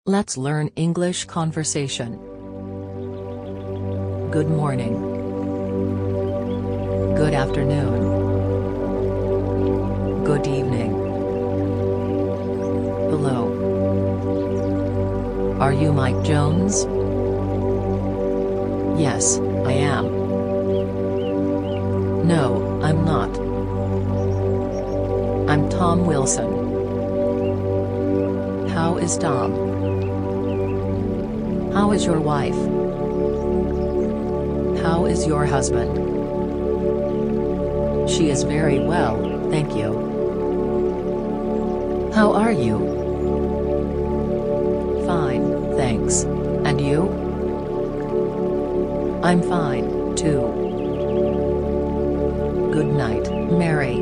Let's learn English conversation. Good morning. Good afternoon. Good evening. Hello. Are you Mike Jones? Yes, I am. No, I'm not. I'm Tom Wilson. How is Tom? How is your wife? How is your husband? She is very well, thank you. How are you? Fine, thanks. And you? I'm fine, too. Good night, Mary.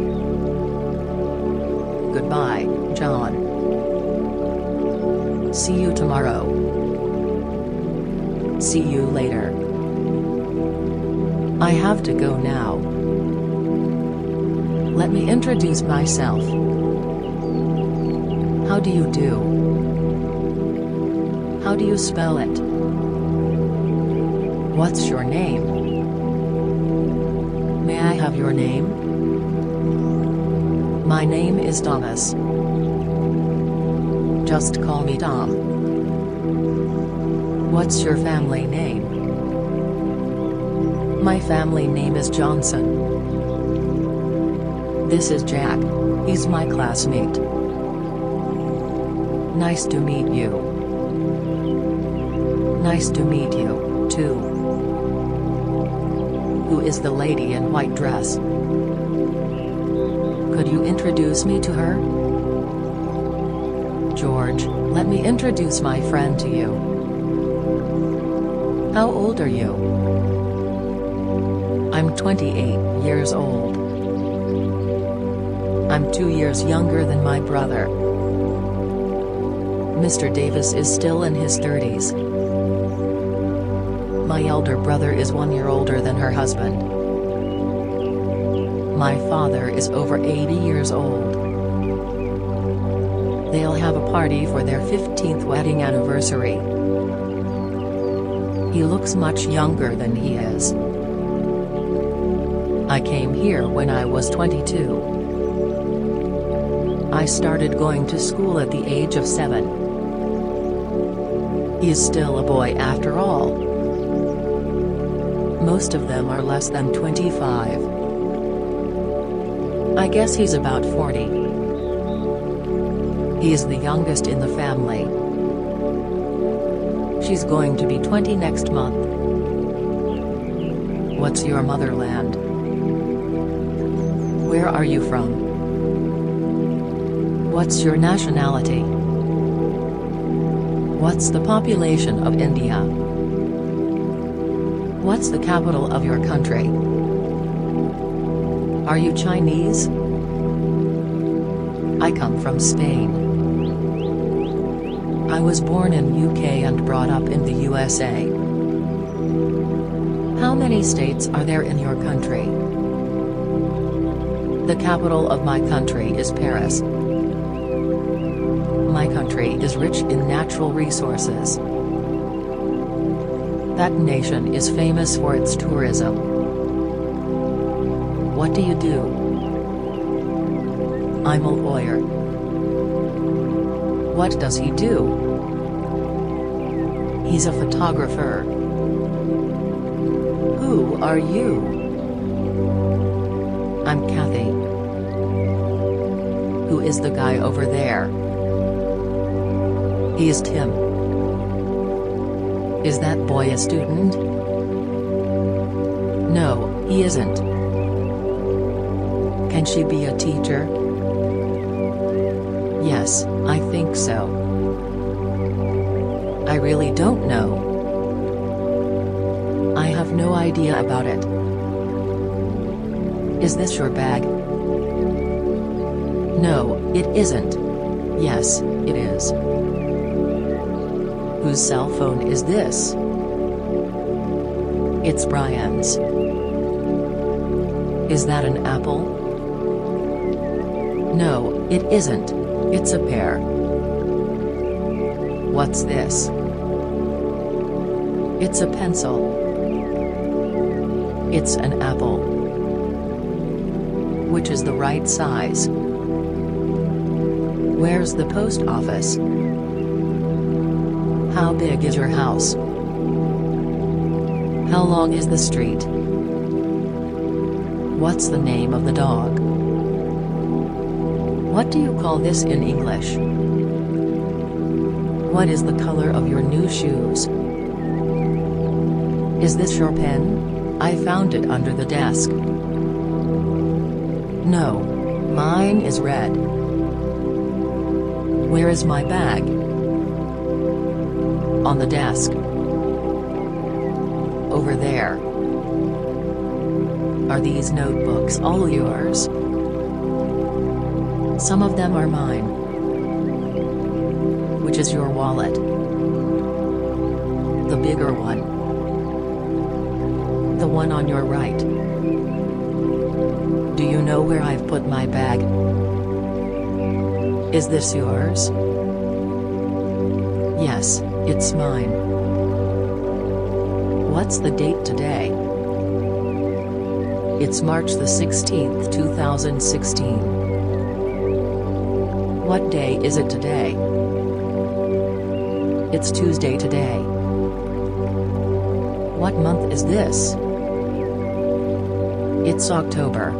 Goodbye, John. See you tomorrow. See you later. I have to go now. Let me introduce myself. How do you do? How do you spell it? What's your name? May I have your name? My name is Thomas. Just call me Tom. What's your family name? My family name is Johnson. This is Jack. He's my classmate. Nice to meet you. Nice to meet you, too. Who is the lady in white dress? Could you introduce me to her? George, let me introduce my friend to you. How old are you? I'm 28 years old. I'm 2 years younger than my brother. Mr. Davis is still in his 30s. My elder brother is 1 year older than her husband. My father is over 80 years old. They'll have a party for their 15th wedding anniversary. He looks much younger than he is. I came here when I was 22. I started going to school at the age of 7. He's still a boy after all. Most of them are less than 25. I guess he's about 40. He's the youngest in the family. She's going to be 20 next month. What's your motherland? Where are you from? What's your nationality? What's the population of India? What's the capital of your country? Are you Chinese? I come from Spain. I was born in UK and brought up in the USA. How many states are there in your country? The capital of my country is Paris. My country is rich in natural resources. That nation is famous for its tourism. What do you do? I'm a lawyer. What does he do? He's a photographer. Who are you? I'm Kathy. Who is the guy over there? He is Tim. Is that boy a student? No, he isn't. Can she be a teacher? Yes, I think so. I really don't know. I have no idea about it. Is this your bag? No, it isn't. Yes, it is. Whose cell phone is this? It's Brian's. Is that an apple? No, it isn't. It's a pear. What's this? It's a pencil. It's an apple. Which is the right size? Where's the post office? How big is your house? How long is the street? What's the name of the dog? What do you call this in English? What is the color of your new shoes? Is this your pen? I found it under the desk. No. Mine is red. Where is my bag? On the desk. Over there. Are these notebooks all yours? Some of them are mine. Which is your wallet? The bigger one. The one on your right. Do you know where I've put my bag? Is this yours? Yes, it's mine. What's the date today? It's March the 16th, 2016. What day is it today? It's Tuesday today. What month is this? It's October.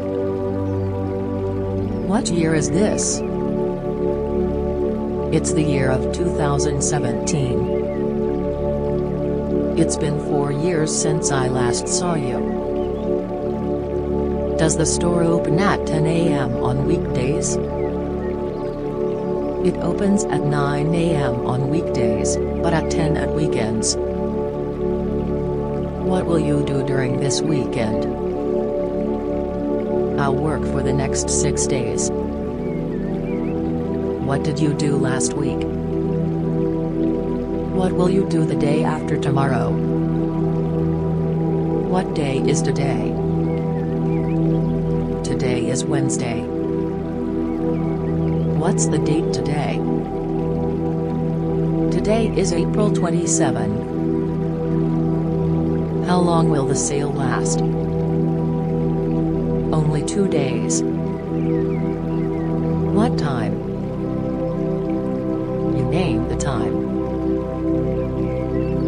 What year is this? It's the year of 2017. It's been 4 years since I last saw you. Does the store open at 10 a.m. on weekdays? It opens at 9 a.m. on weekdays, but at 10 at weekends. What will you do during this weekend? I'll work for the next 6 days. What did you do last week? What will you do the day after tomorrow? What day is today? Today is Wednesday. What's the date today? Today is April 27. How long will the sale last? Only 2 days. What time? You name the time.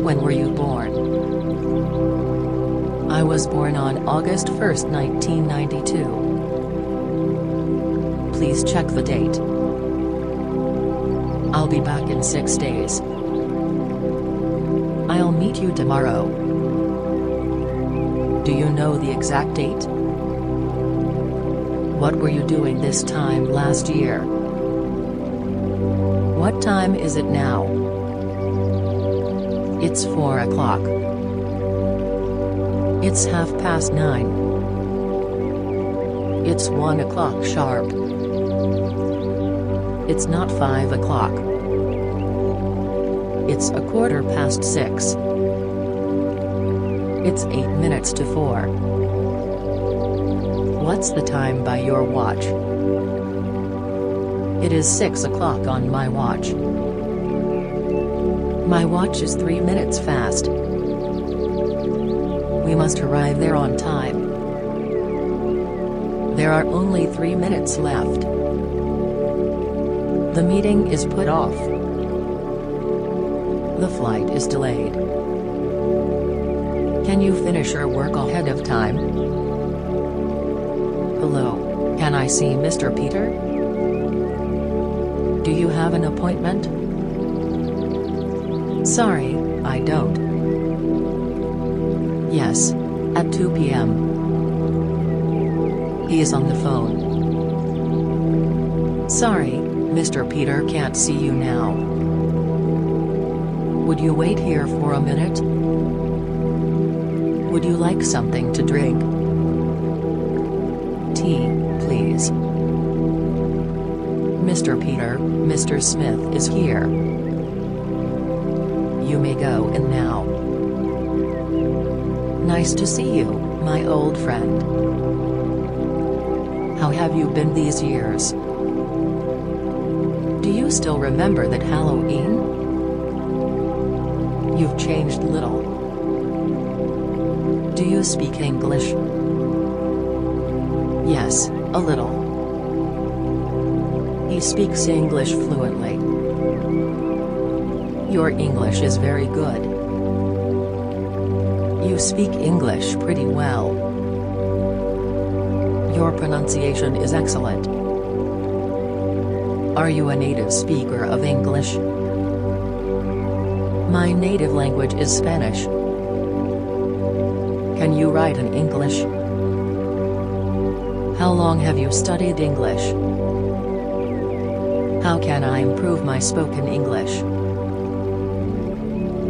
When were you born? I was born on August 1st, 1992. Please check the date. I'll be back in 6 days. I'll meet you tomorrow. Do you know the exact date? What were you doing this time last year? What time is it now? It's 4 o'clock. It's 9:30. It's 1 o'clock sharp. It's not 5 o'clock. It's 6:15. It's 8 minutes to 4. What's the time by your watch? It is 6 o'clock on my watch. My watch is 3 minutes fast. We must arrive there on time. There are only 3 minutes left. The meeting is put off. The flight is delayed. Can you finish your work ahead of time? Hello, can I see Mr. Peter? Do you have an appointment? Sorry, I don't. Yes, at 2 p.m. He is on the phone. Sorry, Mr. Peter can't see you now. Would you wait here for a minute? Would you like something to drink? Tea, please. Mr. Peter, Mr. Smith is here. You may go in now. Nice to see you, my old friend. How have you been these years? Do you still remember that Halloween? You've changed little. Do you speak English? Yes, a little. He speaks English fluently. Your English is very good. You speak English pretty well. Your pronunciation is excellent. Are you a native speaker of English? My native language is Spanish. Can you write in English? How long have you studied English? How can I improve my spoken English?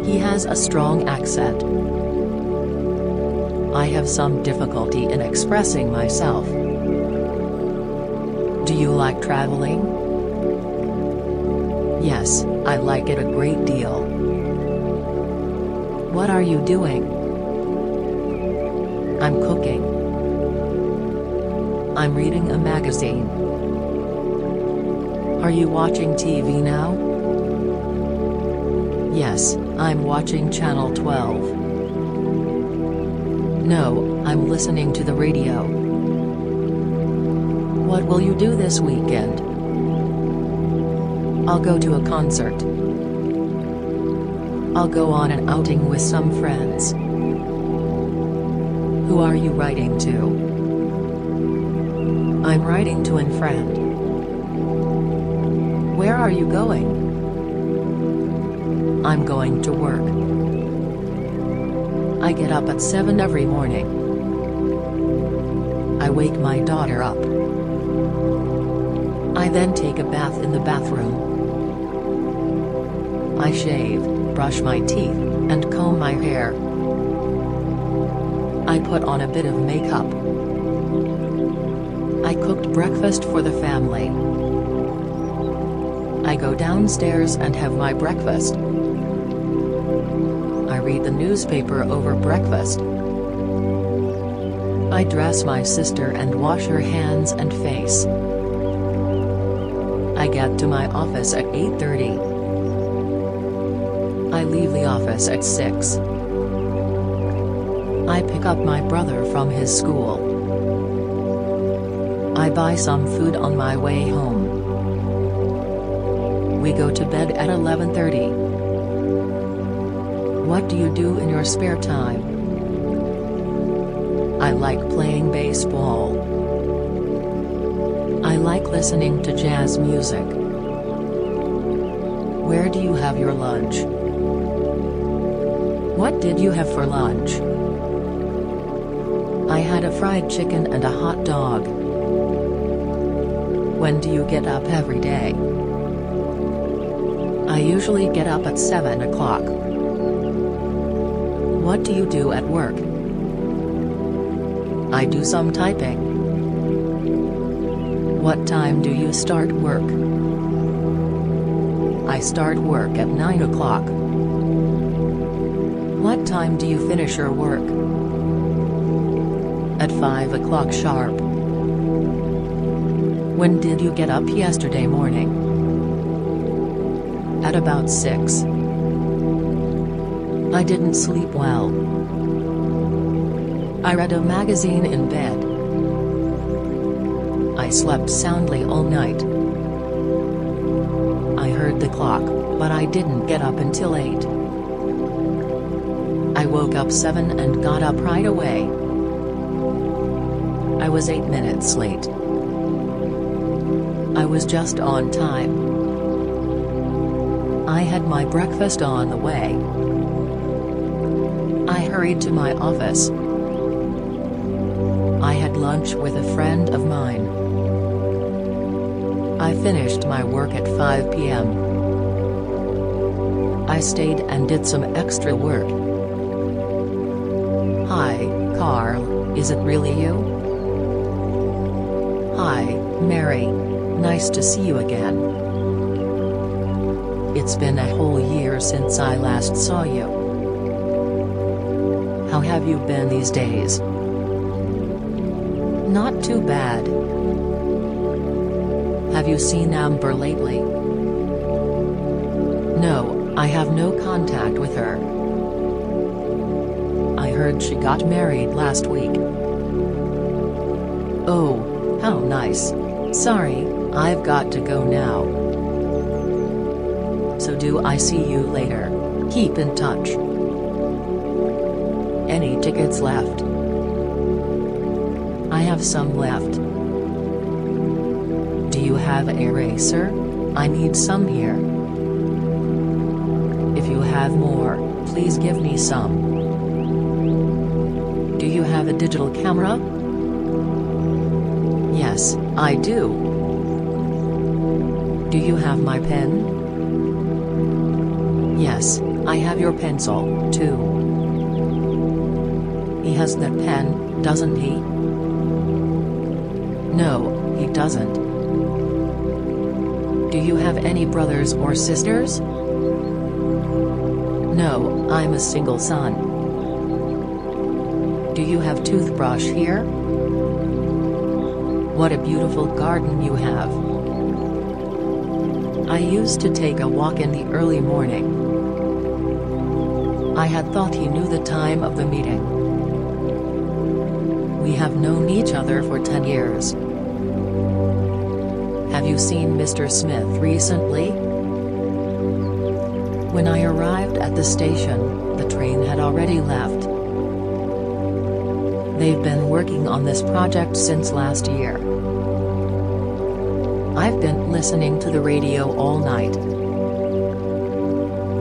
He has a strong accent. I have some difficulty in expressing myself. Do you like traveling? Yes, I like it a great deal. What are you doing? I'm cooking. I'm reading a magazine. Are you watching TV now? Yes, I'm watching Channel 12. No, I'm listening to the radio. What will you do this weekend? I'll go to a concert. I'll go on an outing with some friends. Who are you writing to? I'm writing to a friend. Where are you going? I'm going to work. I get up at 7 every morning. I wake my daughter up. I then take a bath in the bathroom. I shave, brush my teeth, and comb my hair. I put on a bit of makeup. I cooked breakfast for the family. I go downstairs and have my breakfast. I read the newspaper over breakfast. I dress my sister and wash her hands and face. I get to my office at 8:30. I leave the office at 6. I pick up my brother from his school. I buy some food on my way home. We go to bed at 11:30. What do you do in your spare time? I like playing baseball. I like listening to jazz music. Where do you have your lunch? What did you have for lunch? I had a fried chicken and a hot dog. When do you get up every day? I usually get up at 7 o'clock. What do you do at work? I do some typing. What time do you start work? I start work at 9 o'clock. What time do you finish your work? At 5 o'clock sharp. When did you get up yesterday morning? At about 6. I didn't sleep well. I read a magazine in bed. I slept soundly all night. I heard the clock, but I didn't get up until 8. I woke up 7 and got up right away. I was 8 minutes late. I was just on time. I had my breakfast on the way. I hurried to my office. I had lunch with a friend of mine. I finished my work at 5 p.m. I stayed and did some extra work. Hi, Carl, is it really you? Hi, Mary. Nice to see you again. It's been a whole year since I last saw you. How have you been these days? Not too bad. Have you seen Amber lately? No, I have no contact with her. I heard she got married last week. Oh, how nice. Sorry, I've got to go now. So do I see you later? Keep in touch. Any tickets left? I have some left. Do you have a eraser? I need some here. If you have more, please give me some. Do you have a digital camera? Yes, I do. Do you have my pen? Yes, I have your pencil, too. He has that pen, doesn't he? No, he doesn't. Do you have any brothers or sisters? No, I'm a single son. Do you have toothbrush here? What a beautiful garden you have. I used to take a walk in the early morning. I had thought he knew the time of the meeting. We have known each other for 10 years. Have you seen Mr. Smith recently? When I arrived at the station, the train had already left. They've been working on this project since last year. I've been listening to the radio all night.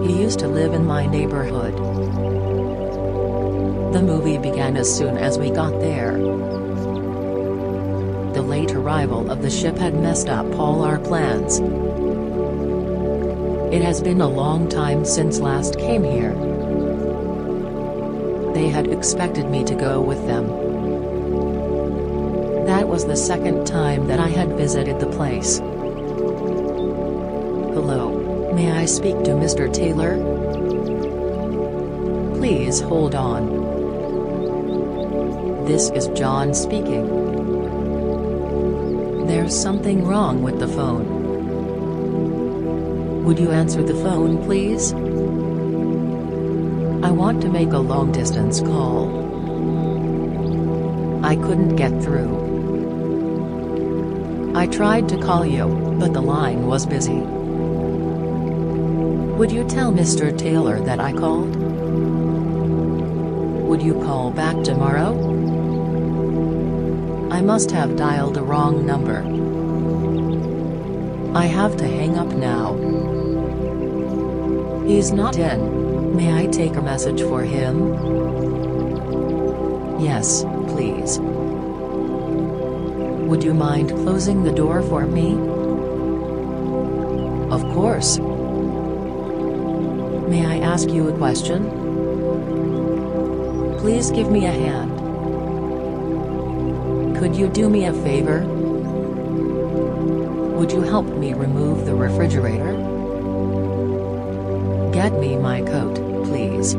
He used to live in my neighborhood. The movie began as soon as we got there. The late arrival of the ship had messed up all our plans. It has been a long time since last came here. They had expected me to go with them. That was the second time that I had visited the place. Hello, may I speak to Mr. Taylor? Please hold on. This is John speaking. There's something wrong with the phone. Would you answer the phone, please? I want to make a long-distance call. I couldn't get through. I tried to call you, but the line was busy. Would you tell Mr. Taylor that I called? Would you call back tomorrow? I must have dialed the wrong number. I have to hang up now. He's not in. May I take a message for him? Yes, please. Would you mind closing the door for me? Of course. May I ask you a question? Please give me a hand. Could you do me a favor? Would you help me remove the refrigerator? Get me my coat, please.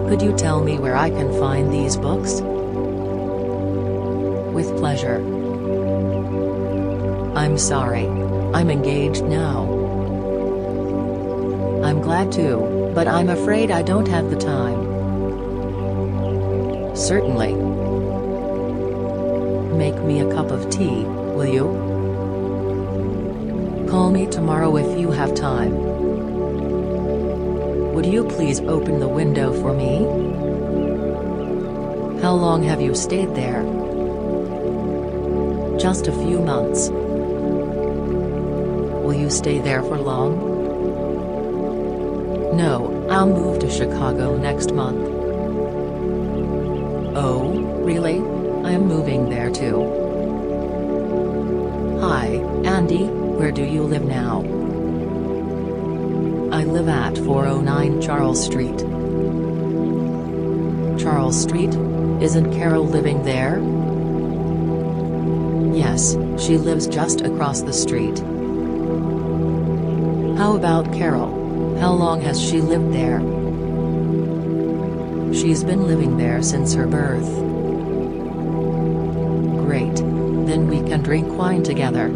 Could you tell me where I can find these books? With pleasure. I'm sorry. I'm engaged now. I'm glad to, but I'm afraid I don't have the time. Certainly. Make me a cup of tea, will you? Call me tomorrow if you have time. Would you please open the window for me? How long have you stayed there? Just a few months. Will you stay there for long? No, I'll move to Chicago next month. Oh, really? I'm moving there too. Hi, Andy, where do you live now? I live at 409 Charles Street. Charles Street? Isn't Carol living there? Yes, she lives just across the street. How about Carol? How long has she lived there? She's been living there since her birth. Great. Then we can drink wine together.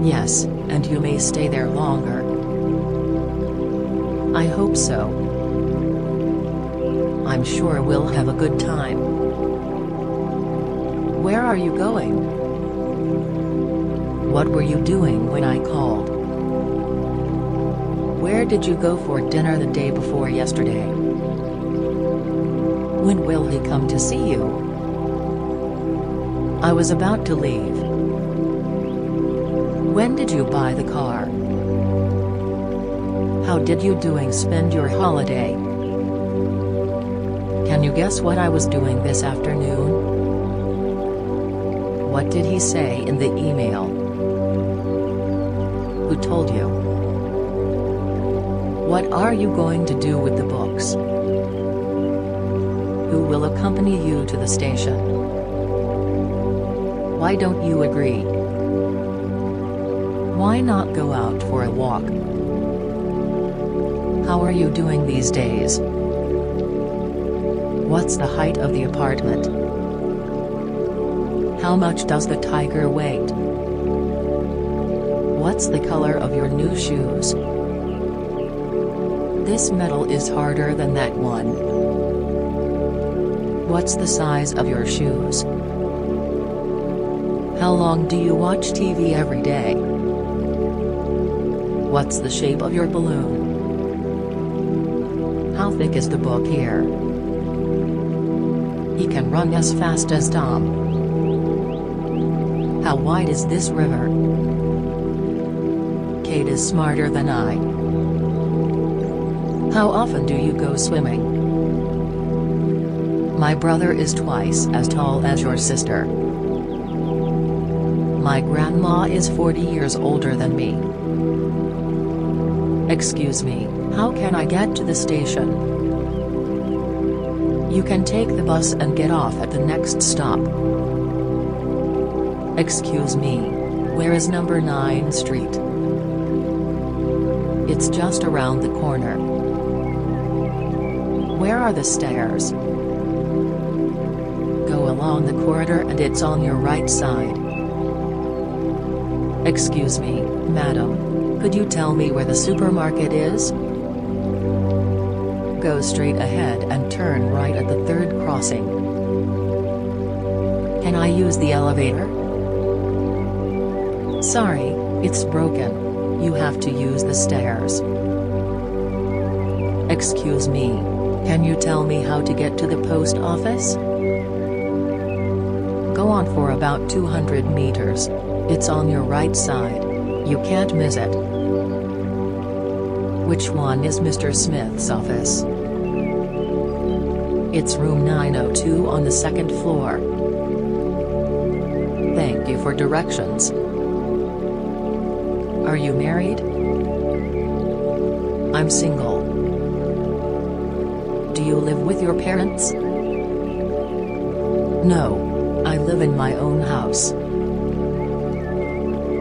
Yes, and you may stay there longer. I hope so. I'm sure we'll have a good time. Where are you going? What were you doing when I called? Where did you go for dinner the day before yesterday? When will he come to see you? I was about to leave. When did you buy the car? How did you spend your holiday? Can you guess what I was doing this afternoon? What did he say in the email? Who told you? What are you going to do with the books? Who will accompany you to the station? Why don't you agree? Why not go out for a walk? How are you doing these days? What's the height of the apartment? How much does the tiger weigh? What's the color of your new shoes? This metal is harder than that one. What's the size of your shoes? How long do you watch TV every day? What's the shape of your balloon? How thick is the book here? He can run as fast as Tom. How wide is this river? Kate is smarter than I. How often do you go swimming? My brother is twice as tall as your sister. My grandma is 40 years older than me. Excuse me, how can I get to the station? You can take the bus and get off at the next stop. Excuse me, where is number 9 Street? It's just around the corner. Where are the stairs? Go along the corridor and it's on your right side. Excuse me, madam, could you tell me where the supermarket is? Go straight ahead and turn right at the third crossing. Can I use the elevator? Sorry, it's broken. You have to use the stairs. Excuse me, can you tell me how to get to the post office? Go on for about 200 meters. It's on your right side. You can't miss it. Which one is Mr. Smith's office? It's room 902 on the second floor. Thank you for directions. Are you married? I'm single. Do you live with your parents? No, I live in my own house.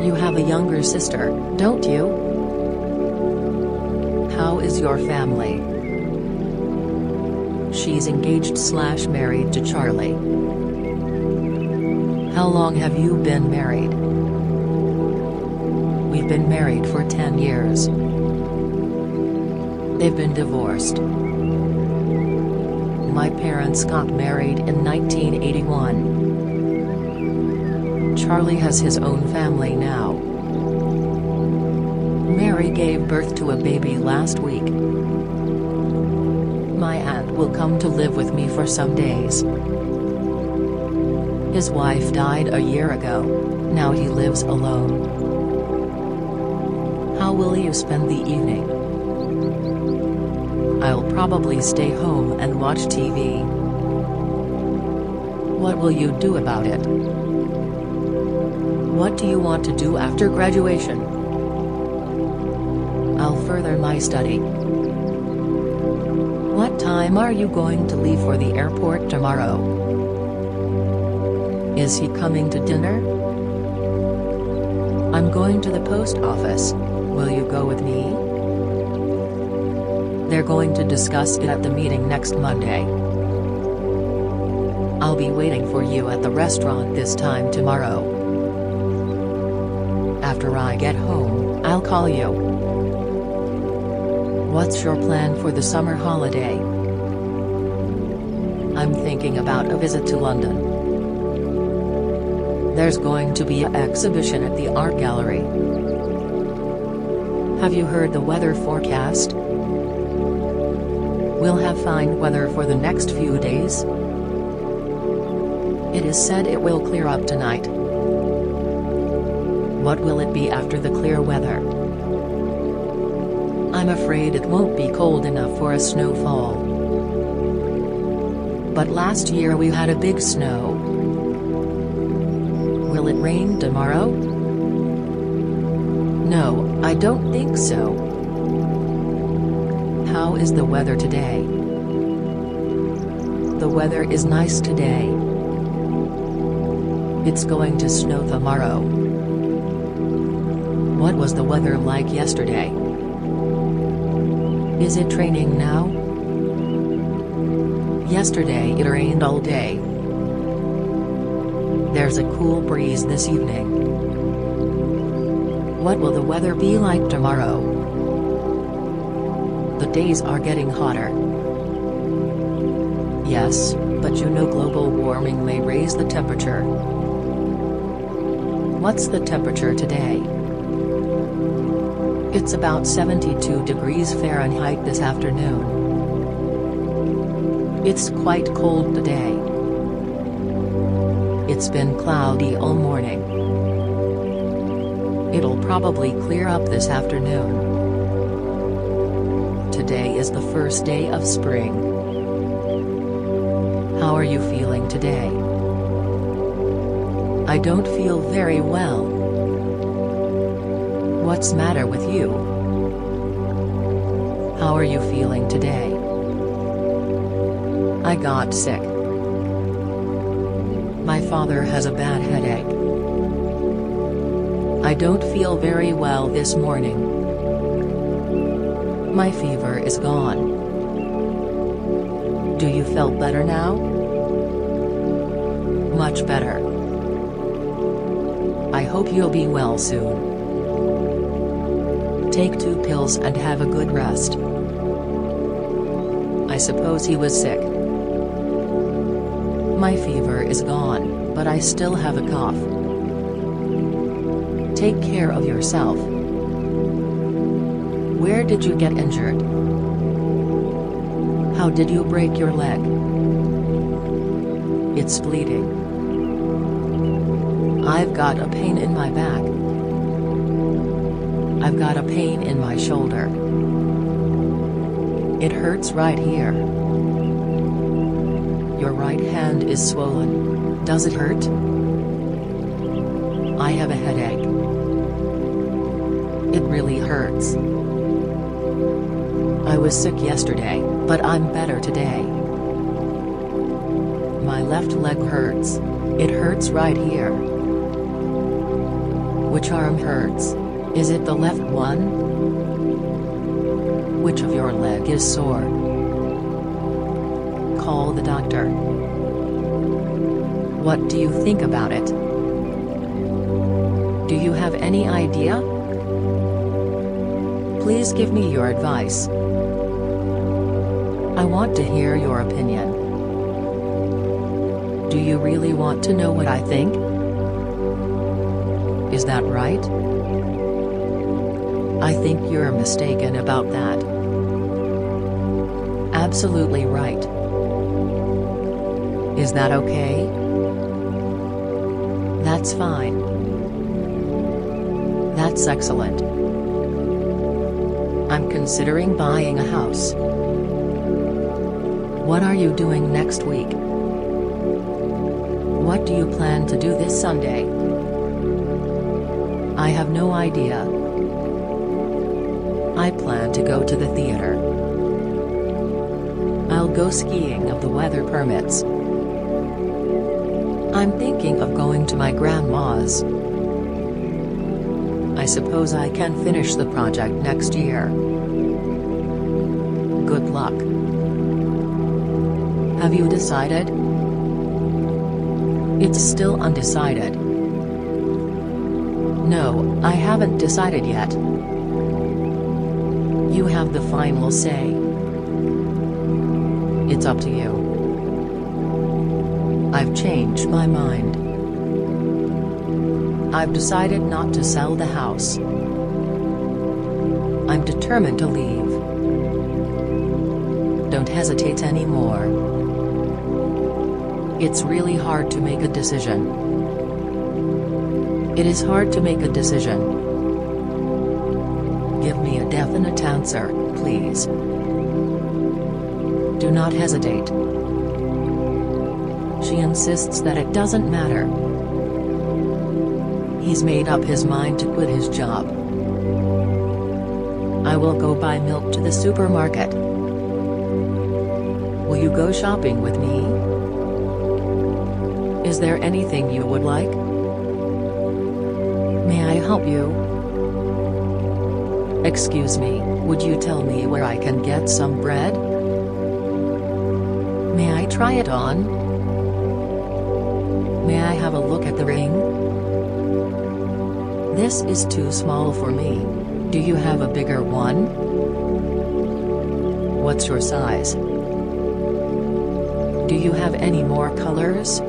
You have a younger sister, don't you? How is your family? She's engaged/married to Charlie. How long have you been married? We've been married for 10 years. They've been divorced. My parents got married in 1981. Charlie has his own family now. Mary gave birth to a baby last week. My aunt will come to live with me for some days. His wife died a year ago. Now he lives alone. How will you spend the evening? I'll probably stay home and watch TV. What will you do about it? What do you want to do after graduation? I'll further my study. What time are you going to leave for the airport tomorrow? Is he coming to dinner? I'm going to the post office. Will you go with me? They're going to discuss it at the meeting next Monday. I'll be waiting for you at the restaurant this time tomorrow. After I get home, I'll call you. What's your plan for the summer holiday? I'm thinking about a visit to London. There's going to be an exhibition at the art gallery. Have you heard the weather forecast? We'll have fine weather for the next few days. It is said it will clear up tonight. What will it be after the clear weather? I'm afraid it won't be cold enough for a snowfall. But last year we had a big snow. Will it rain tomorrow? No, I don't think so. How is the weather today? The weather is nice today. It's going to snow tomorrow. What was the weather like yesterday? Is it raining now? Yesterday it rained all day. There's a cool breeze this evening. What will the weather be like tomorrow? The days are getting hotter. Yes, but you know global warming may raise the temperature. What's the temperature today? It's about 72 degrees Fahrenheit this afternoon. It's quite cold today. It's been cloudy all morning. It'll probably clear up this afternoon. Today is the first day of spring. How are you feeling today? I don't feel very well. What's the matter with you? How are you feeling today? I got sick. My father has a bad headache. I don't feel very well this morning. My fever is gone. Do you feel better now? Much better. I hope you'll be well soon. Take 2 pills and have a good rest. I suppose he was sick. My fever is gone, but I still have a cough. Take care of yourself. Where did you get injured? How did you break your leg? It's bleeding. I've got a pain in my back. I've got a pain in my shoulder. It hurts right here. Your right hand is swollen. Does it hurt? I have a headache. It really hurts. I was sick yesterday, but I'm better today. My left leg hurts. It hurts right here. Which arm hurts? Is it the left one? Which of your leg is sore? Call the doctor. What do you think about it? Do you have any idea? Please give me your advice. I want to hear your opinion. Do you really want to know what I think? Is that right? I think you're mistaken about that. Absolutely right. Is that okay? That's fine. That's excellent. I'm considering buying a house. What are you doing next week? What do you plan to do this Sunday? I have no idea. I plan to go to the theater. I'll go skiing if the weather permits. I'm thinking of going to my grandma's. I suppose I can finish the project next year. Good luck. Have you decided? It's still undecided. No, I haven't decided yet. You have the final say. It's up to you. I've changed my mind. I've decided not to sell the house. I'm determined to leave. Don't hesitate anymore. It's really hard to make a decision. It is hard to make a decision. Give me a definite answer, please. Do not hesitate. She insists that it doesn't matter. He's made up his mind to quit his job. I will go buy milk to the supermarket. Will you go shopping with me? Is there anything you would like? May I help you? Excuse me, would you tell me where I can get some bread? May I try it on? May I have a look at the ring? This is too small for me. Do you have a bigger one? What's your size? Do you have any more colors?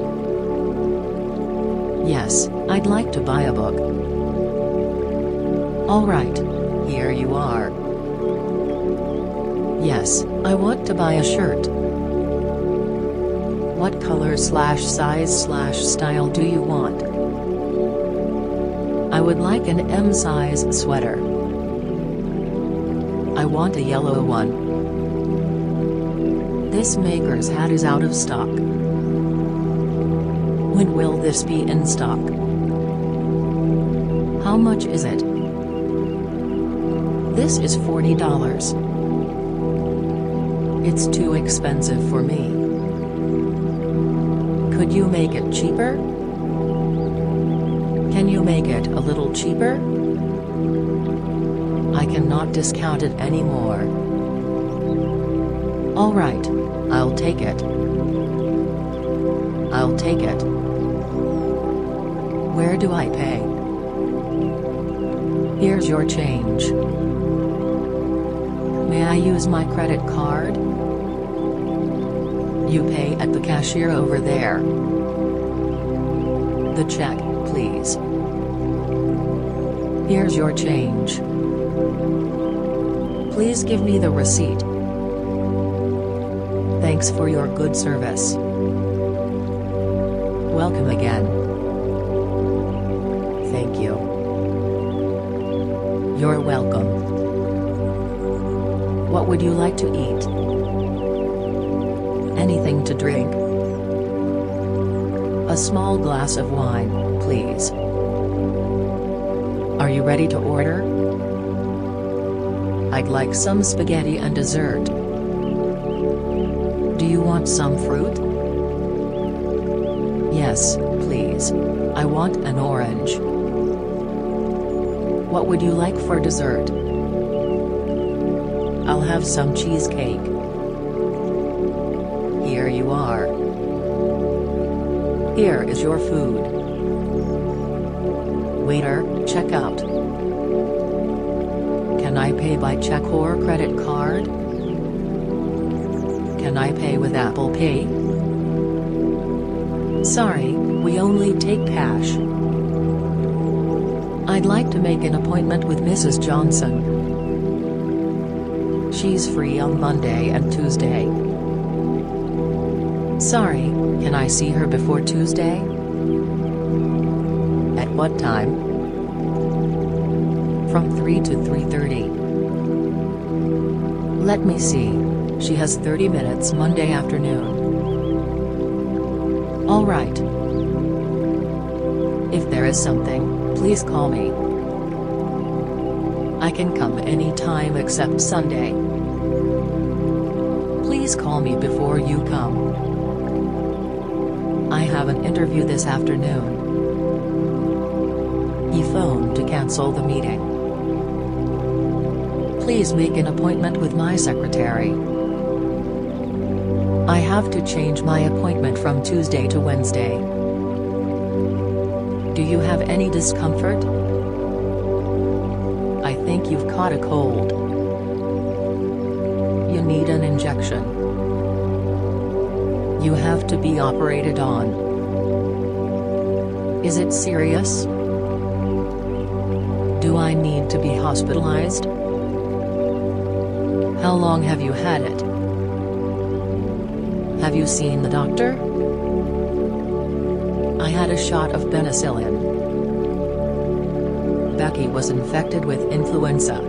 Yes, I'd like to buy a book. All right, here you are. Yes, I want to buy a shirt. What color/size/style do you want? I would like an M-size sweater. I want a yellow one. This maker's hat is out of stock. When will this be in stock? How much is it? This is $40. It's too expensive for me. Could you make it cheaper? Can you make it a little cheaper? I cannot discount it anymore. All right, I'll take it. I'll take it. Where do I pay? Here's your change. May I use my credit card? You pay at the cashier over there. The check, please. Here's your change. Please give me the receipt. Thanks for your good service. Welcome again. Thank you. You're welcome. What would you like to eat? Anything to drink? A small glass of wine, please. Are you ready to order? I'd like some spaghetti and dessert. Do you want some fruit? Yes, please. I want an orange. What would you like for dessert? I'll have some cheesecake. Here you are. Here is your food. Waiter, check out. Can I pay by check or credit card? Can I pay with Apple Pay? Sorry, we only take cash. I'd like to make an appointment with Mrs. Johnson. She's free on Monday and Tuesday. Sorry, can I see her before Tuesday? At what time? From 3 to 3:30. Let me see. She has 30 minutes Monday afternoon. All right. If there is something, please call me. I can come any time except Sunday. Please call me before you come. I have an interview this afternoon. He phoned to cancel the meeting. Please make an appointment with my secretary. I have to change my appointment from Tuesday to Wednesday. Do you have any discomfort? think you've caught a cold. You need an injection. You have to be operated on. Is it serious? Do I need to be hospitalized? How long have you had it? Have you seen the doctor? I had a shot of penicillin. Becky was infected with influenza.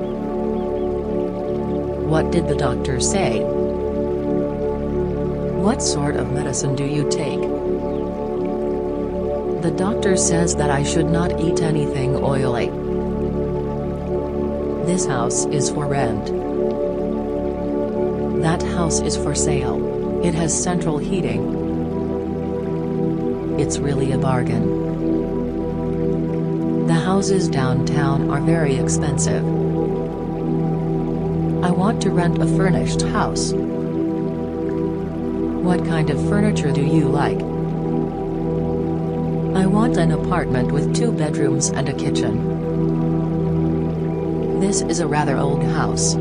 What did the doctor say? What sort of medicine do you take? The doctor says that I should not eat anything oily. This house is for rent. That house is for sale. It has central heating. It's really a bargain. The houses downtown are very expensive. I want to rent a furnished house. What kind of furniture do you like? I want an apartment with 2 bedrooms and a kitchen. This is a rather old house.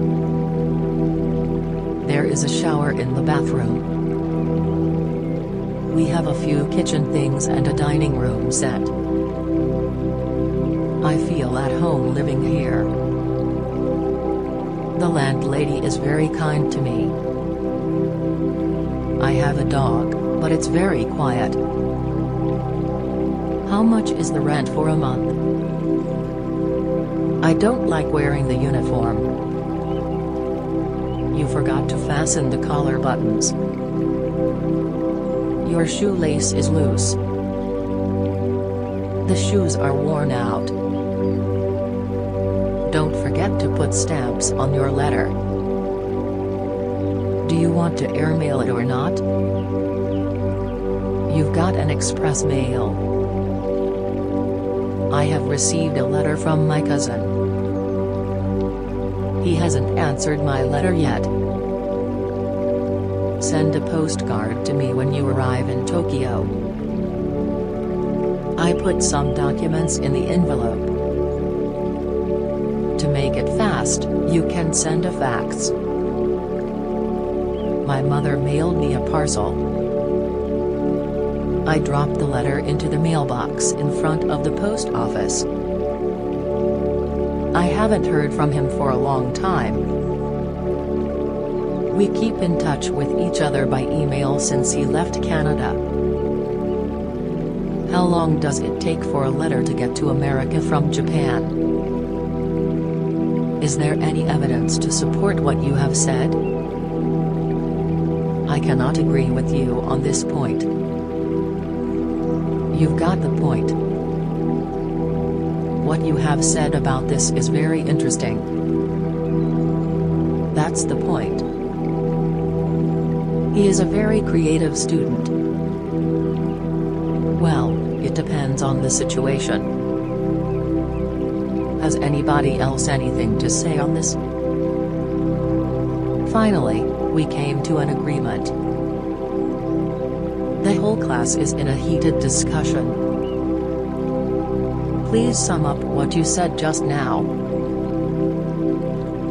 There is a shower in the bathroom. We have a few kitchen things and a dining room set. I feel at home living here. The landlady is very kind to me. I have a dog, but it's very quiet. How much is the rent for a month? I don't like wearing the uniform. You forgot to fasten the collar buttons. Your shoelace is loose. The shoes are worn out. Don't forget to put stamps on your letter. Do you want to airmail it or not? You've got an express mail. I have received a letter from my cousin. He hasn't answered my letter yet. Send a postcard to me when you arrive in Tokyo. I put some documents in the envelope. To make it fast, you can send a fax. My mother mailed me a parcel. I dropped the letter into the mailbox in front of the post office. I haven't heard from him for a long time. We keep in touch with each other by email since he left Canada. How long does it take for a letter to get to America from Japan? Is there any evidence to support what you have said? I cannot agree with you on this point. You've got the point. What you have said about this is very interesting. That's the point. He is a very creative student. Well, it depends on the situation. Has anybody else anything to say on this? Finally, we came to an agreement. The whole class is in a heated discussion. Please sum up what you said just now.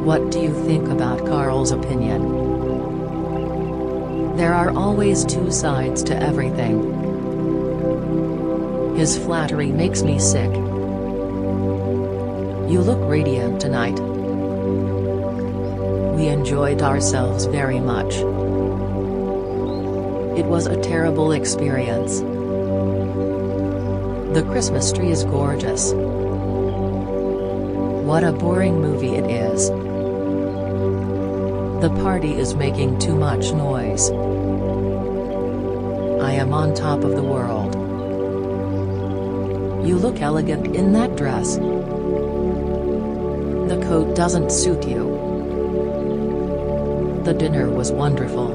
What do you think about Carl's opinion? There are always 2 sides to everything. His flattery makes me sick. You look radiant tonight. We enjoyed ourselves very much. It was a terrible experience. The Christmas tree is gorgeous. What a boring movie it is. The party is making too much noise. I am on top of the world. You look elegant in that dress. The coat doesn't suit you. The dinner was wonderful.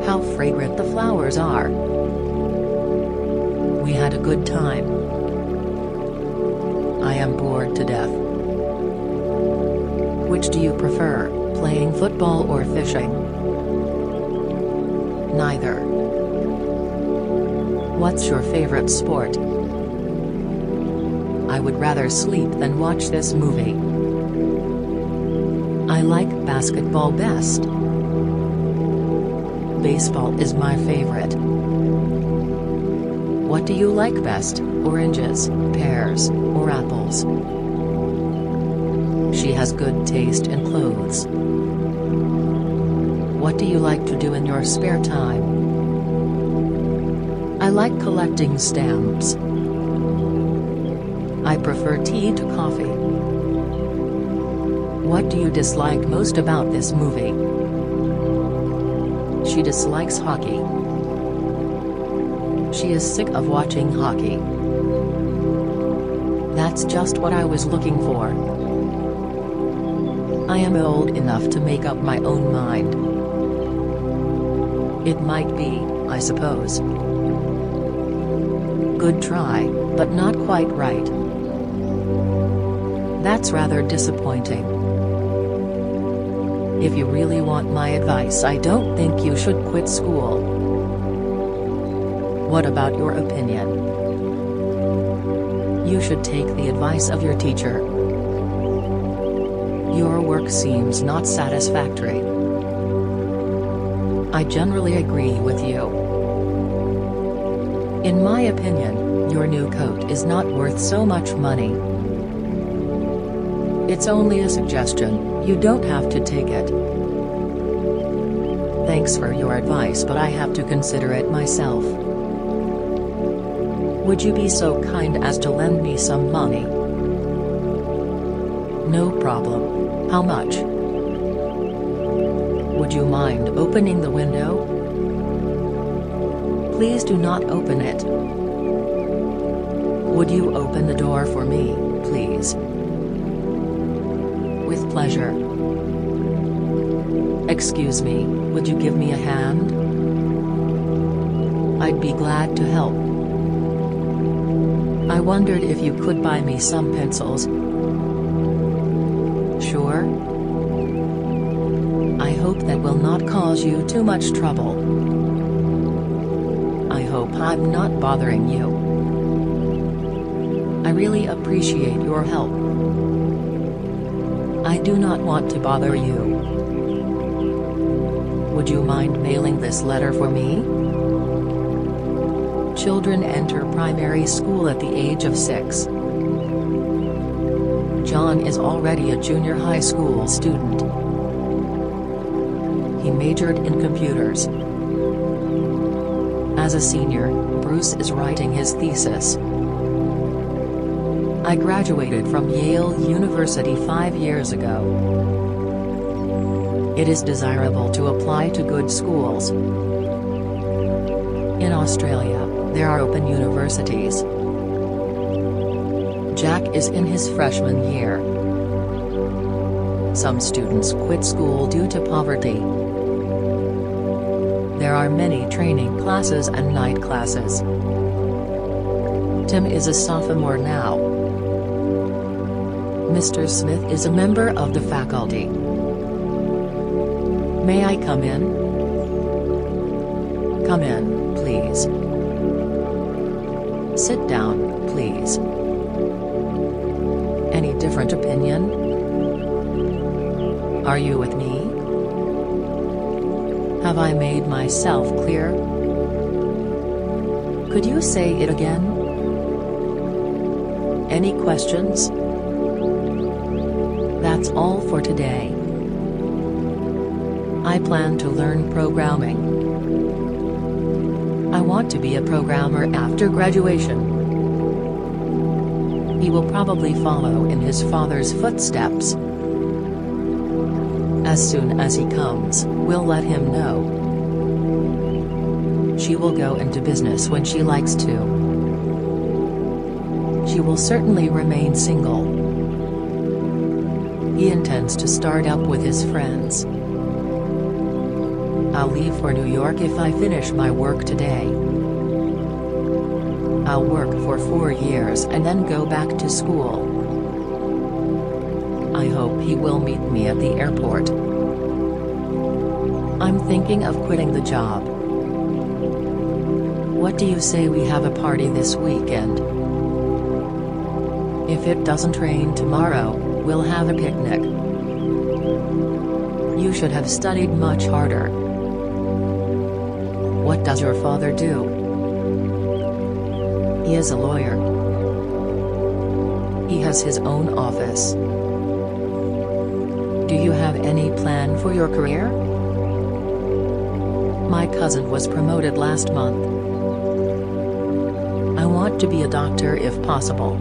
How fragrant the flowers are. We had a good time. I am bored to death. Which do you prefer, playing football or fishing? Neither. What's your favorite sport? I would rather sleep than watch this movie. I like basketball best. Baseball is my favorite. What do you like best, oranges, pears, or apples? She has good taste in clothes. What do you like to do in your spare time? I like collecting stamps. I prefer tea to coffee. What do you dislike most about this movie? She dislikes hockey. She is sick of watching hockey. That's just what I was looking for. I am old enough to make up my own mind. It might be, I suppose. Good try, but not quite right. That's rather disappointing. If you really want my advice, I don't think you should quit school. What about your opinion? You should take the advice of your teacher. Your work seems not satisfactory. I generally agree with you. In my opinion, your new coat is not worth so much money. It's only a suggestion, you don't have to take it. Thanks for your advice, but I have to consider it myself. Would you be so kind as to lend me some money? No problem. How much? Would you mind opening the window? Please do not open it. Would you open the door for me, please? With pleasure. Excuse me, would you give me a hand? I'd be glad to help. I wondered if you could buy me some pencils. Sure. I hope that will not cause you too much trouble. I hope I'm not bothering you. I really appreciate your help. I do not want to bother you. Would you mind mailing this letter for me? Children enter primary school at the age of 6. John is already a junior high school student. He majored in computers. As a senior, Bruce is writing his thesis. I graduated from Yale University 5 years ago. It is desirable to apply to good schools. In Australia, there are open universities. Jack is in his freshman year. Some students quit school due to poverty. There are many training classes and night classes. Tim is a sophomore now. Mr. Smith is a member of the faculty. May I come in? Come in, please. Sit down, please. Any different opinion? Are you with me? Have I made myself clear? Could you say it again? Any questions? That's all for today. I plan to learn programming. I want to be a programmer after graduation. He will probably follow in his father's footsteps. As soon as he comes, we'll let him know. She will go into business when she likes to. She will certainly remain single. He intends to start up with his friends. I'll leave for New York if I finish my work today. I'll work for 4 years and then go back to school. I hope he will meet me at the airport. I'm thinking of quitting the job. What do you say we have a party this weekend? If it doesn't rain tomorrow, we'll have a picnic. You should have studied much harder. What does your father do? He is a lawyer. He has his own office. Do you have any plan for your career? My cousin was promoted last month. I want to be a doctor if possible.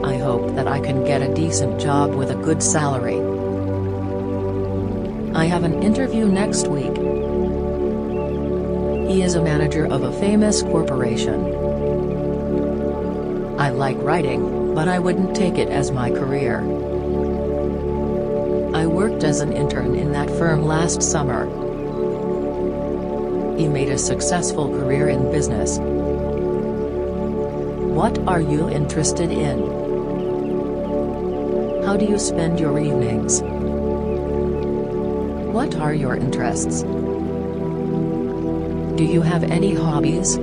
I hope that I can get a decent job with a good salary. I have an interview next week. He is a manager of a famous corporation. I like writing, but I wouldn't take it as my career. I worked as an intern in that firm last summer. He made a successful career in business. What are you interested in? How do you spend your evenings? What are your interests? Do you have any hobbies?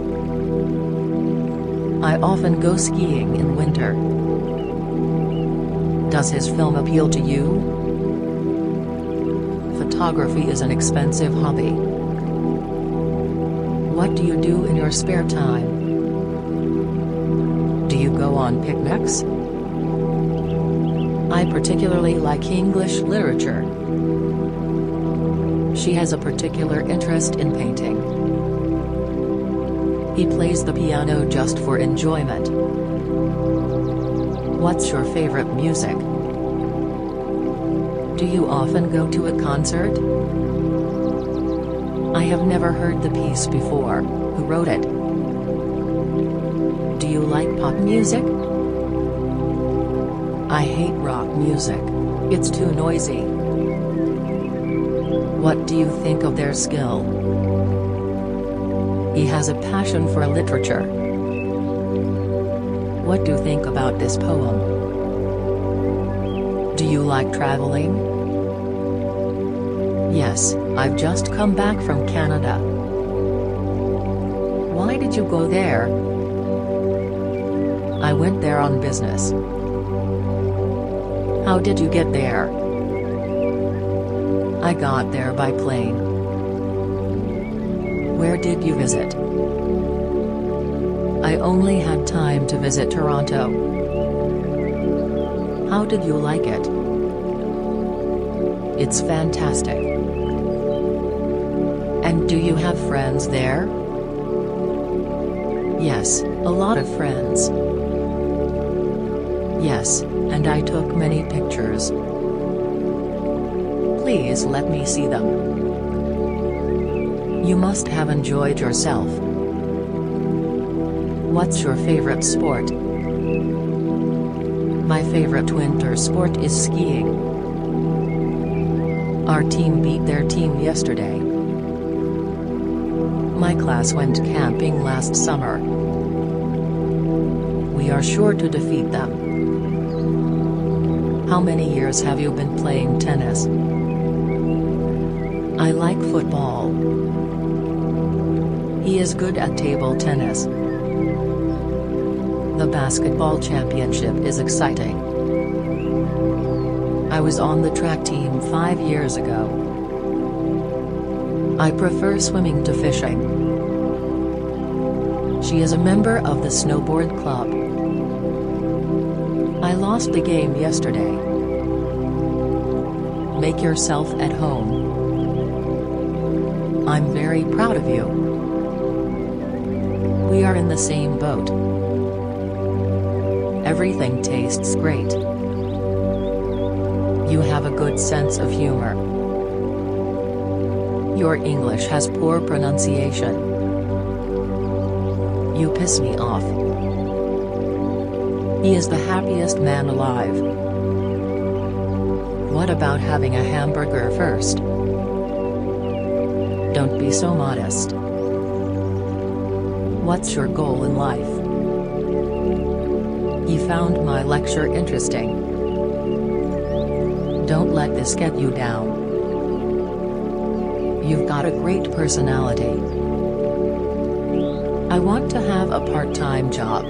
I often go skiing in winter. Does his film appeal to you? Photography is an expensive hobby. What do you do in your spare time? Do you go on picnics? I particularly like English literature. She has a particular interest in painting. He plays the piano just for enjoyment. What's your favorite music? Do you often go to a concert? I have never heard the piece before. Who wrote it? Do you like pop music? I hate rock music. It's too noisy. What do you think of their skill? He has a passion for literature. What do you think about this poem? Do you like traveling? Yes, I've just come back from Canada. Why did you go there? I went there on business. How did you get there? I got there by plane. Where did you visit? I only had time to visit Toronto. How did you like it? It's fantastic. And do you have friends there? Yes, a lot of friends. Yes, and I took many pictures. Please let me see them. You must have enjoyed yourself. What's your favorite sport? My favorite winter sport is skiing. Our team beat their team yesterday. My class went camping last summer. We are sure to defeat them. How many years have you been playing tennis? I like football. He is good at table tennis. The basketball championship is exciting. I was on the track team 5 years ago. I prefer swimming to fishing. She is a member of the snowboard club. I lost the game yesterday. Make yourself at home. I'm very proud of you. We are in the same boat. Everything tastes great. You have a good sense of humor. Your English has poor pronunciation. You piss me off. He is the happiest man alive. What about having a hamburger first? Don't be so modest. What's your goal in life? He found my lecture interesting. Don't let this get you down. You've got a great personality. I want to have a part-time job.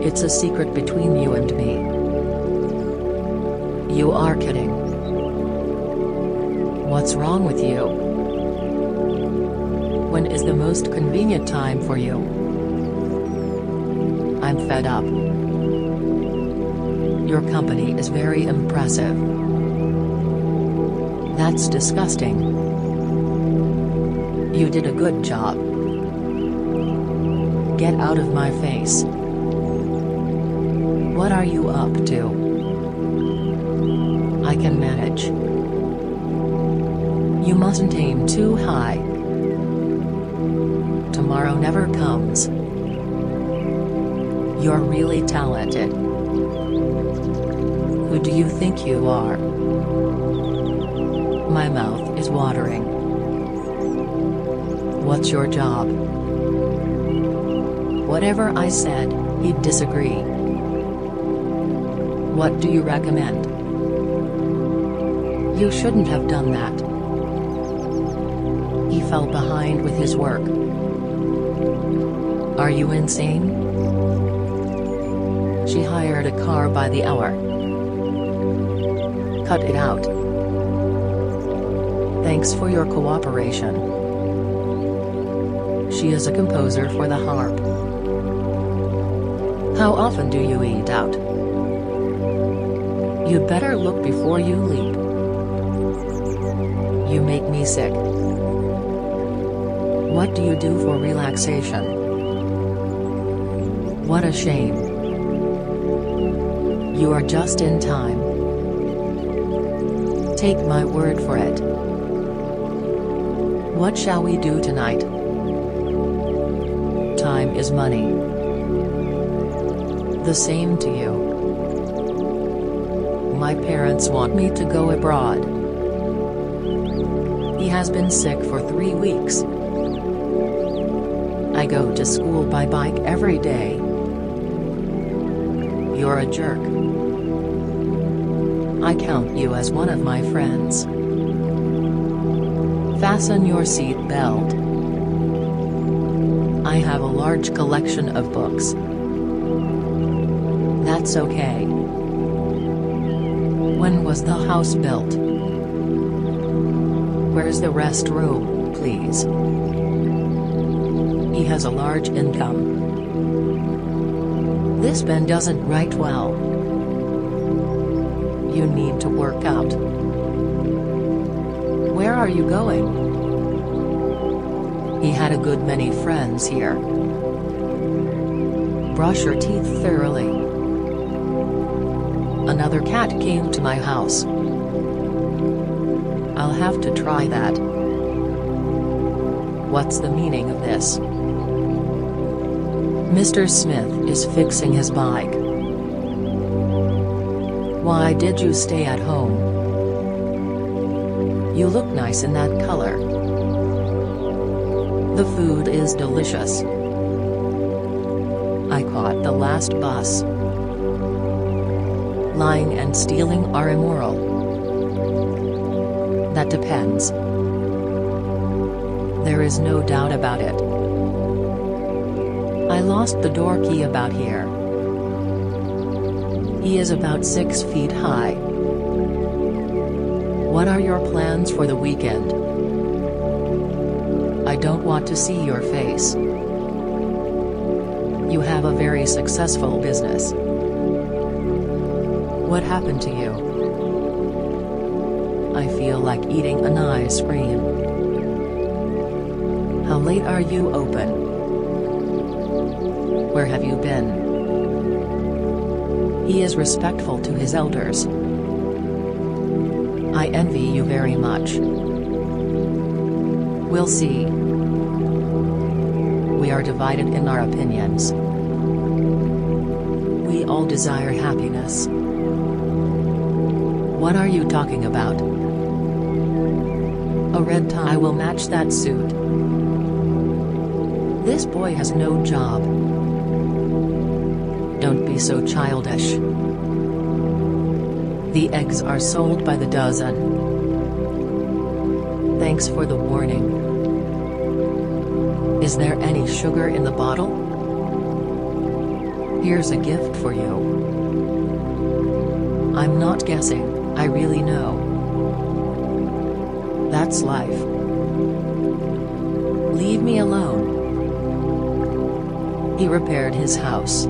It's a secret between you and me. You are kidding. What's wrong with you? When is the most convenient time for you? I'm fed up. Your company is very impressive. That's disgusting. You did a good job. Get out of my face. What are you up to? I can manage. You mustn't aim too high. Tomorrow never comes. You're really talented. Who do you think you are? My mouth is watering. What's your job? Whatever I said, he'd disagree. What do you recommend? You shouldn't have done that. He fell behind with his work. Are you insane? She hired a car by the hour. Cut it out. Thanks for your cooperation. She is a composer for the harp. How often do you eat out? You'd better look before you leap. You make me sick. What do you do for relaxation? What a shame. You are just in time. Take my word for it. What shall we do tonight? Time is money. The same to you. My parents want me to go abroad. He has been sick for 3 weeks. I go to school by bike every day. You're a jerk. I count you as one of my friends. Fasten your seat belt. I have a large collection of books. That's okay. When was the house built? Where's the restroom, please? He has a large income. This pen doesn't write well. You need to work out. Where are you going? He had a good many friends here. Brush your teeth thoroughly. Another cat came to my house. I'll have to try that. What's the meaning of this? Mr. Smith is fixing his bike. Why did you stay at home? You look nice in that color. The food is delicious. I caught the last bus. Lying and stealing are immoral. That depends. There is no doubt about it. I lost the door key about here. He is about 6 feet high. What are your plans for the weekend? I don't want to see your face. You have a very successful business. What happened to you? I feel like eating an ice cream. How late are you open? Where have you been? He is respectful to his elders. I envy you very much. We'll see. We are divided in our opinions. We all desire happiness. What are you talking about? A red tie will match that suit. This boy has no job. Don't be so childish. The eggs are sold by the dozen. Thanks for the warning. Is there any sugar in the bottle? Here's a gift for you. I'm not guessing, I really know. That's life. Leave me alone. He repaired his house.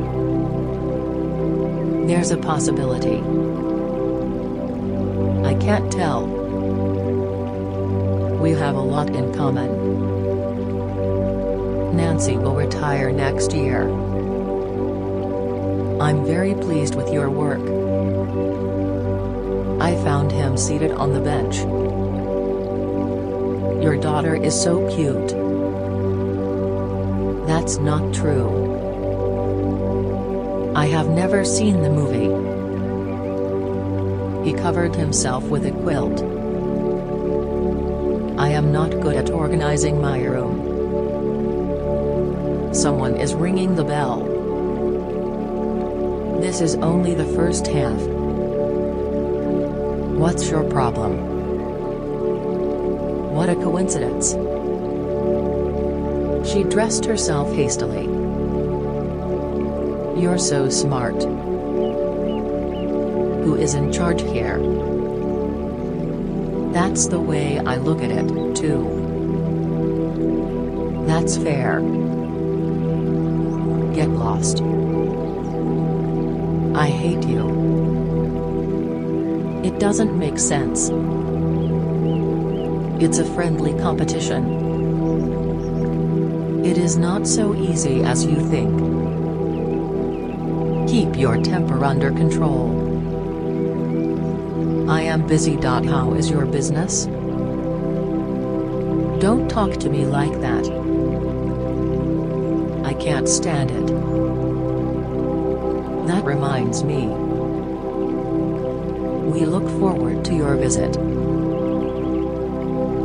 There's a possibility. I can't tell. We have a lot in common. Nancy will retire next year. I'm very pleased with your work. I found him seated on the bench. Your daughter is so cute. That's not true. I have never seen the movie. He covered himself with a quilt. I am not good at organizing my room. Someone is ringing the bell. This is only the first half. What's your problem? What a coincidence. She dressed herself hastily. You're so smart. Who is in charge here? That's the way I look at it, too. That's fair. Get lost. I hate you. It doesn't make sense. It's a friendly competition. It is not so easy as you think. Keep your temper under control. I am busy. How is your business? Don't talk to me like that. I can't stand it. That reminds me. We look forward to your visit.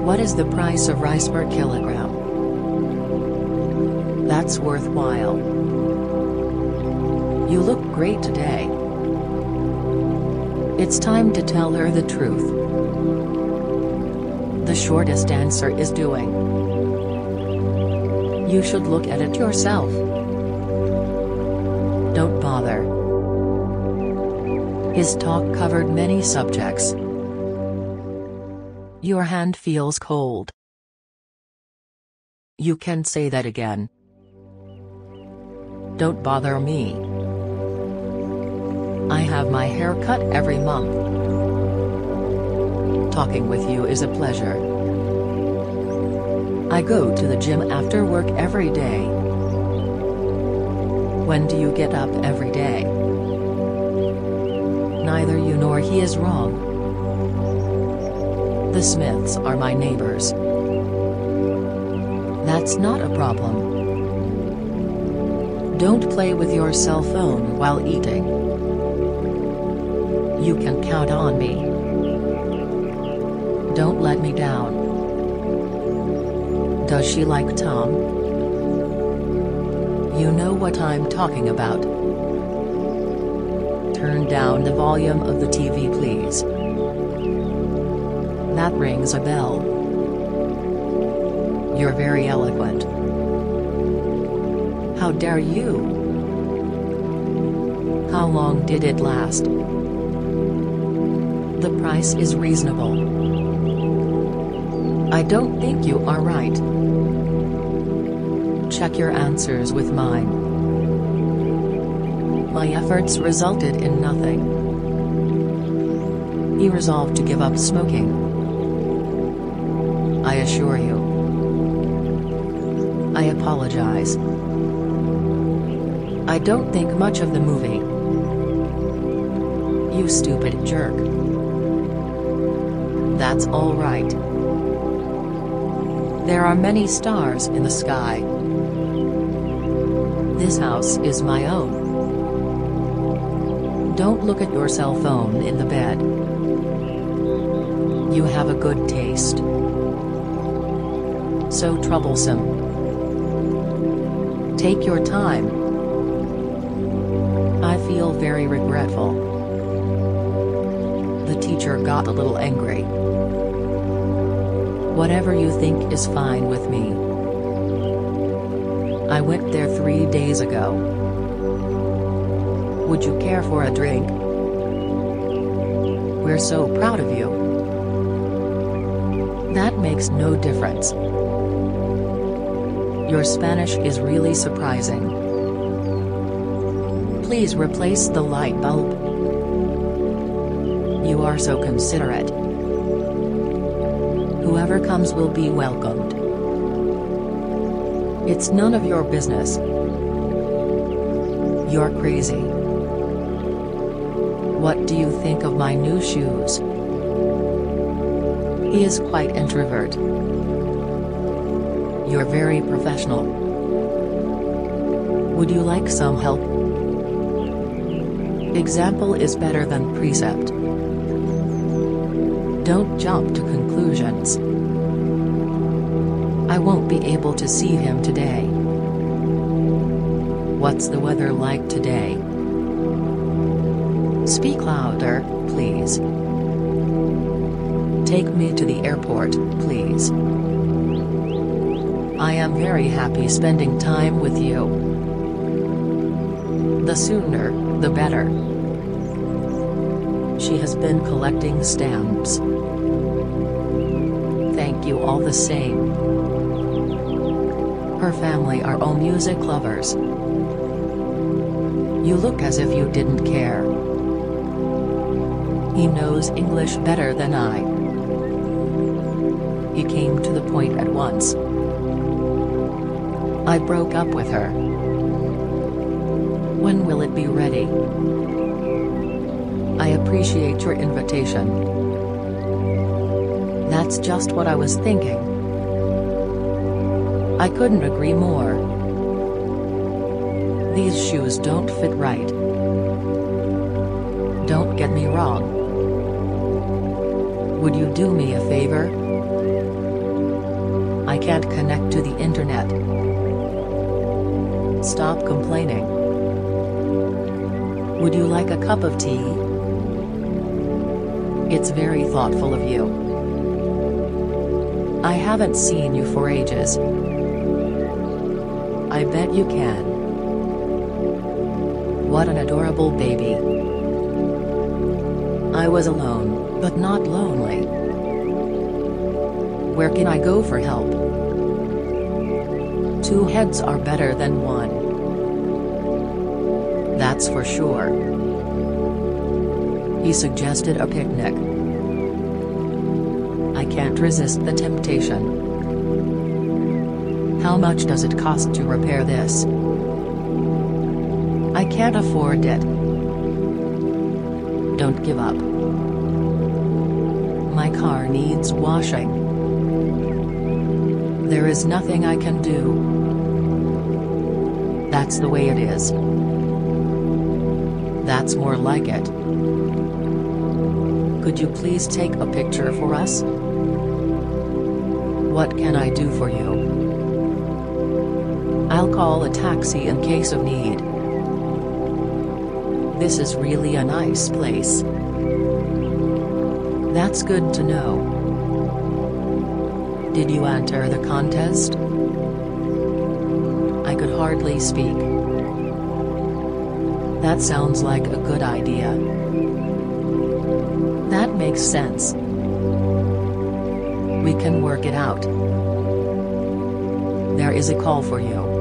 What is the price of rice per kilogram? That's worthwhile. You look great today. It's time to tell her the truth. The shortest answer is doing. You should look at it yourself. Don't bother. His talk covered many subjects. Your hand feels cold. You can say that again. Don't bother me. I have my hair cut every month. Talking with you is a pleasure. I go to the gym after work every day. When do you get up every day? Neither you nor he is wrong. The Smiths are my neighbors. That's not a problem. Don't play with your cell phone while eating. You can count on me. Don't let me down. Does she like Tom? You know what I'm talking about. Turn down the volume of the TV, please. That rings a bell. You're very eloquent. How dare you? How long did it last? The price is reasonable. I don't think you are right. Check your answers with mine. My efforts resulted in nothing. He resolved to give up smoking. I assure you. I apologize. I don't think much of the movie. You stupid jerk. That's all right. There are many stars in the sky. This house is my own. Don't look at your cell phone in the bed. You have a good taste. So troublesome. Take your time. I feel very regretful. The teacher got a little angry. Whatever you think is fine with me. I went there 3 days ago. Would you care for a drink? We're so proud of you. That makes no difference. Your Spanish is really surprising. Please replace the light bulb. You are so considerate. Whoever comes will be welcomed. It's none of your business. You're crazy. What do you think of my new shoes? He is quite introvert. You're very professional. Would you like some help? Example is better than precept. Don't jump to conclusions. I won't be able to see him today. What's the weather like today? Speak louder, please. Take me to the airport, please. I am very happy spending time with you. The sooner, the better. She has been collecting stamps. Thank you all the same. Her family are all music lovers. You look as if you didn't care. He knows English better than I. He came to the point at once. I broke up with her. When will it be ready? I appreciate your invitation. That's just what I was thinking. I couldn't agree more. These shoes don't fit right. Don't get me wrong. Would you do me a favor? I can't connect to the internet. Stop complaining. Would you like a cup of tea? It's very thoughtful of you. I haven't seen you for ages. I bet you can. What an adorable baby. I was alone, but not lonely. Where can I go for help? Two heads are better than one. That's for sure. He suggested a picnic. I can't resist the temptation. How much does it cost to repair this? I can't afford it. Don't give up. My car needs washing. There is nothing I can do. That's the way it is. That's more like it. Could you please take a picture for us? What can I do for you? I'll call a taxi in case of need. This is really a nice place. That's good to know. Did you enter the contest? I could hardly speak. That sounds like a good idea. That makes sense. We can work it out. There is a call for you.